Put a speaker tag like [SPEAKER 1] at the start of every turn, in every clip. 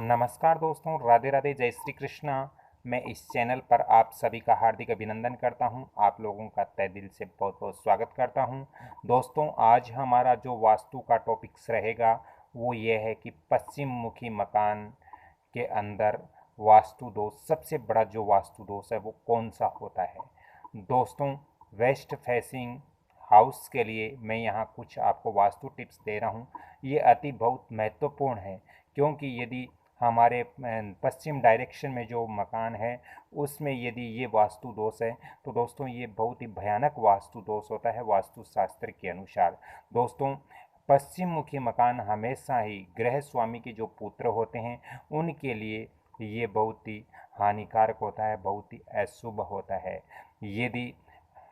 [SPEAKER 1] नमस्कार दोस्तों, राधे राधे, जय श्री कृष्णा। मैं इस चैनल पर आप सभी का हार्दिक अभिनंदन करता हूं। आप लोगों का तहे दिल से बहुत बहुत स्वागत करता हूं। दोस्तों, आज हमारा जो वास्तु का टॉपिक्स रहेगा वो ये है कि पश्चिम मुखी मकान के अंदर वास्तु दोष, सबसे बड़ा जो वास्तु दोष है वो कौन सा होता है। दोस्तों, वेस्ट फेसिंग हाउस के लिए मैं यहाँ कुछ आपको वास्तु टिप्स दे रहा हूँ। ये अति बहुत महत्वपूर्ण है, क्योंकि यदि हमारे पश्चिम डायरेक्शन में जो मकान है उसमें यदि ये वास्तु दोष है तो दोस्तों ये बहुत ही भयानक वास्तु दोष होता है वास्तु शास्त्र के अनुसार। दोस्तों, पश्चिम मुखी मकान हमेशा ही गृह स्वामी के जो पुत्र होते हैं उनके लिए ये बहुत ही हानिकारक होता है, बहुत ही अशुभ होता है। यदि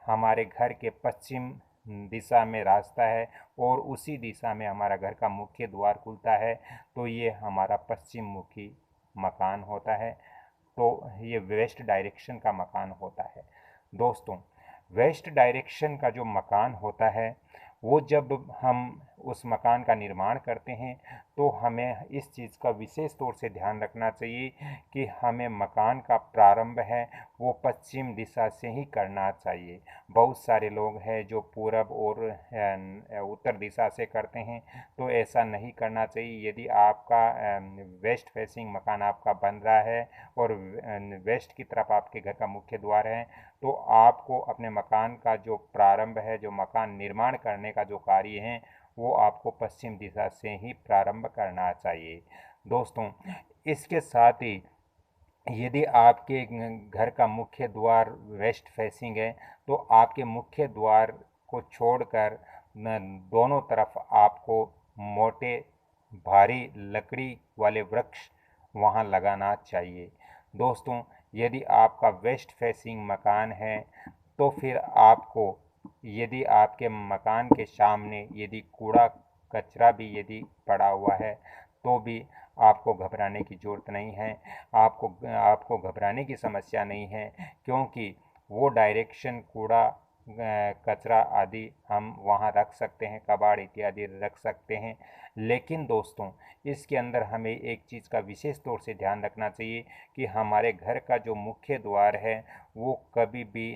[SPEAKER 1] हमारे घर के पश्चिम दिशा में रास्ता है और उसी दिशा में हमारा घर का मुख्य द्वार खुलता है तो ये हमारा पश्चिम मुखी मकान होता है, तो ये वेस्ट डायरेक्शन का मकान होता है। दोस्तों, वेस्ट डायरेक्शन का जो मकान होता है वो जब हम उस मकान का निर्माण करते हैं तो हमें इस चीज़ का विशेष तौर से ध्यान रखना चाहिए कि हमें मकान का प्रारंभ है वो पश्चिम दिशा से ही करना चाहिए। बहुत सारे लोग हैं जो पूरब और उत्तर दिशा से करते हैं, तो ऐसा नहीं करना चाहिए। यदि आपका वेस्ट फेसिंग मकान आपका बन रहा है और वेस्ट की तरफ आपके घर का मुख्य द्वार है तो आपको अपने मकान का जो प्रारंभ है, जो मकान निर्माण करने का जो कार्य है वो आपको पश्चिम दिशा से ही प्रारंभ करना चाहिए। दोस्तों, इसके साथ ही यदि आपके घर का मुख्य द्वार वेस्ट फेसिंग है तो आपके मुख्य द्वार को छोड़कर दोनों तरफ आपको मोटे भारी लकड़ी वाले वृक्ष वहाँ लगाना चाहिए। दोस्तों, यदि आपका वेस्ट फेसिंग मकान है तो फिर आपको, यदि आपके मकान के सामने यदि कूड़ा कचरा भी यदि पड़ा हुआ है तो भी आपको घबराने की ज़रूरत नहीं है। आपको आपको घबराने की समस्या नहीं है, क्योंकि वो डायरेक्शन कूड़ा कचरा आदि हम वहाँ रख सकते हैं, कबाड़ इत्यादि रख सकते हैं। लेकिन दोस्तों, इसके अंदर हमें एक चीज़ का विशेष तौर से ध्यान रखना चाहिए कि हमारे घर का जो मुख्य द्वार है वो कभी भी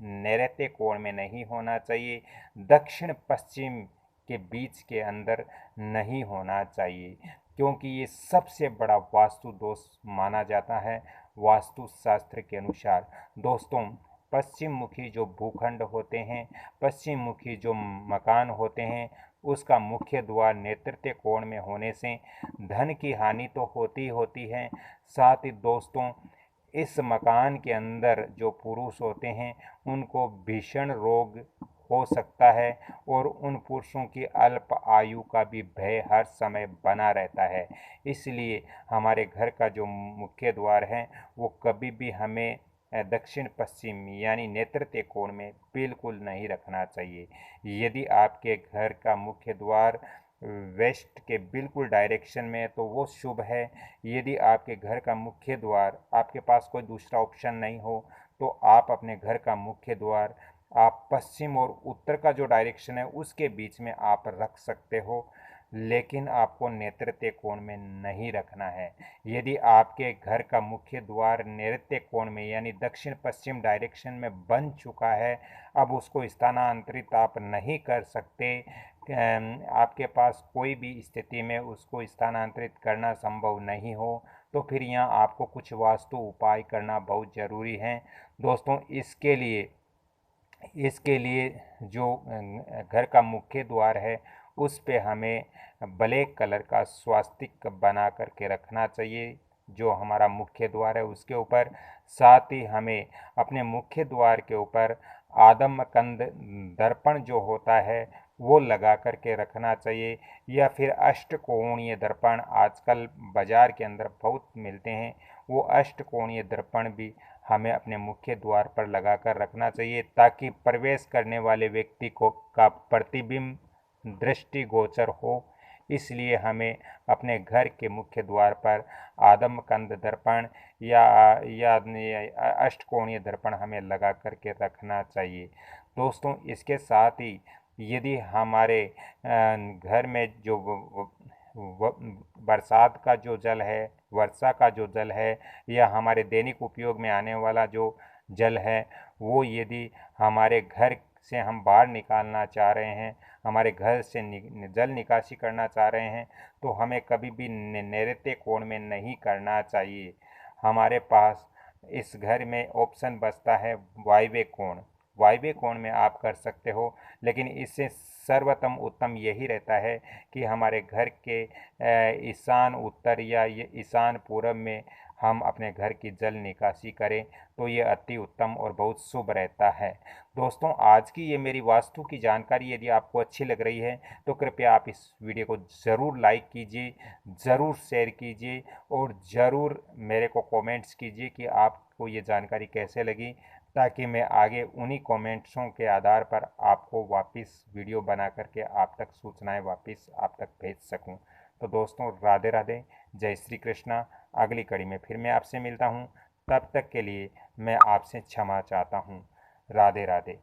[SPEAKER 1] नैऋत्य कोण में नहीं होना चाहिए, दक्षिण पश्चिम के बीच के अंदर नहीं होना चाहिए, क्योंकि ये सबसे बड़ा वास्तु दोष माना जाता है वास्तु शास्त्र के अनुसार। दोस्तों, पश्चिम मुखी जो भूखंड होते हैं, पश्चिम मुखी जो मकान होते हैं, उसका मुख्य द्वार नेतृत्व कोण में होने से धन की हानि तो होती है, साथ ही दोस्तों इस मकान के अंदर जो पुरुष होते हैं उनको भीषण रोग हो सकता है और उन पुरुषों की अल्प आयु का भी भय हर समय बना रहता है। इसलिए हमारे घर का जो मुख्य द्वार है वो कभी भी हमें दक्षिण पश्चिम यानी नेतृत्व कोण में बिल्कुल नहीं रखना चाहिए। यदि आपके घर का मुख्य द्वार वेस्ट के बिल्कुल डायरेक्शन में है तो वो शुभ है। यदि आपके घर का मुख्य द्वार, आपके पास कोई दूसरा ऑप्शन नहीं हो तो आप अपने घर का मुख्य द्वार आप पश्चिम और उत्तर का जो डायरेक्शन है उसके बीच में आप रख सकते हो, लेकिन आपको नैऋत्य कोण में नहीं रखना है। यदि आपके घर का मुख्य द्वार नैऋत्य कोण में यानी दक्षिण पश्चिम डायरेक्शन में बन चुका है, अब उसको स्थानांतरित आप नहीं कर सकते, आपके पास कोई भी स्थिति में उसको स्थानांतरित करना संभव नहीं हो, तो फिर यहाँ आपको कुछ वास्तु उपाय करना बहुत ज़रूरी है। दोस्तों, इसके लिए जो घर का मुख्य द्वार है उस पे हमें ब्लैक कलर का स्वास्तिक बना करके रखना चाहिए जो हमारा मुख्य द्वार है उसके ऊपर। साथ ही हमें अपने मुख्य द्वार के ऊपर आदमकंद दर्पण जो होता है वो लगा करके रखना चाहिए, या फिर अष्टकोणीय दर्पण आजकल बाज़ार के अंदर बहुत मिलते हैं, वो अष्टकोणीय दर्पण भी हमें अपने मुख्य द्वार पर लगा कर रखना चाहिए, ताकि प्रवेश करने वाले व्यक्ति को का प्रतिबिंब दृष्टिगोचर हो। इसलिए हमें अपने घर के मुख्य द्वार पर आदमकंद दर्पण या अष्टकोणीय दर्पण हमें लगा करके रखना चाहिए। दोस्तों, इसके साथ ही यदि हमारे घर में जो बरसात का जो जल है, वर्षा का जो जल है, या हमारे दैनिक उपयोग में आने वाला जो जल है, वो यदि हमारे घर से हम बाहर निकालना चाह रहे हैं, हमारे घर से जल निकासी करना चाह रहे हैं, तो हमें कभी भी नैऋत्य कोण में नहीं करना चाहिए। हमारे पास इस घर में ऑप्शन बचता है वायव्य कोण। वायव्य कोण में आप कर सकते हो, लेकिन इससे सर्वोत्तम उत्तम यही रहता है कि हमारे घर के ईशान उत्तर या ये ईशान पूरब में हम अपने घर की जल निकासी करें, तो ये अति उत्तम और बहुत शुभ रहता है। दोस्तों, आज की ये मेरी वास्तु की जानकारी यदि आपको अच्छी लग रही है तो कृपया आप इस वीडियो को ज़रूर लाइक कीजिए, ज़रूर शेयर कीजिए और ज़रूर मेरे को कमेंट्स कीजिए कि आपको ये जानकारी कैसे लगी, ताकि मैं आगे उन्हीं कमेंट्सों के आधार पर आपको वापस वीडियो बना करके आप तक सूचनाएं वापस आप तक भेज सकूं। तो दोस्तों, राधे राधे, जय श्री कृष्णा। अगली कड़ी में फिर मैं आपसे मिलता हूं, तब तक के लिए मैं आपसे क्षमा चाहता हूं। राधे राधे।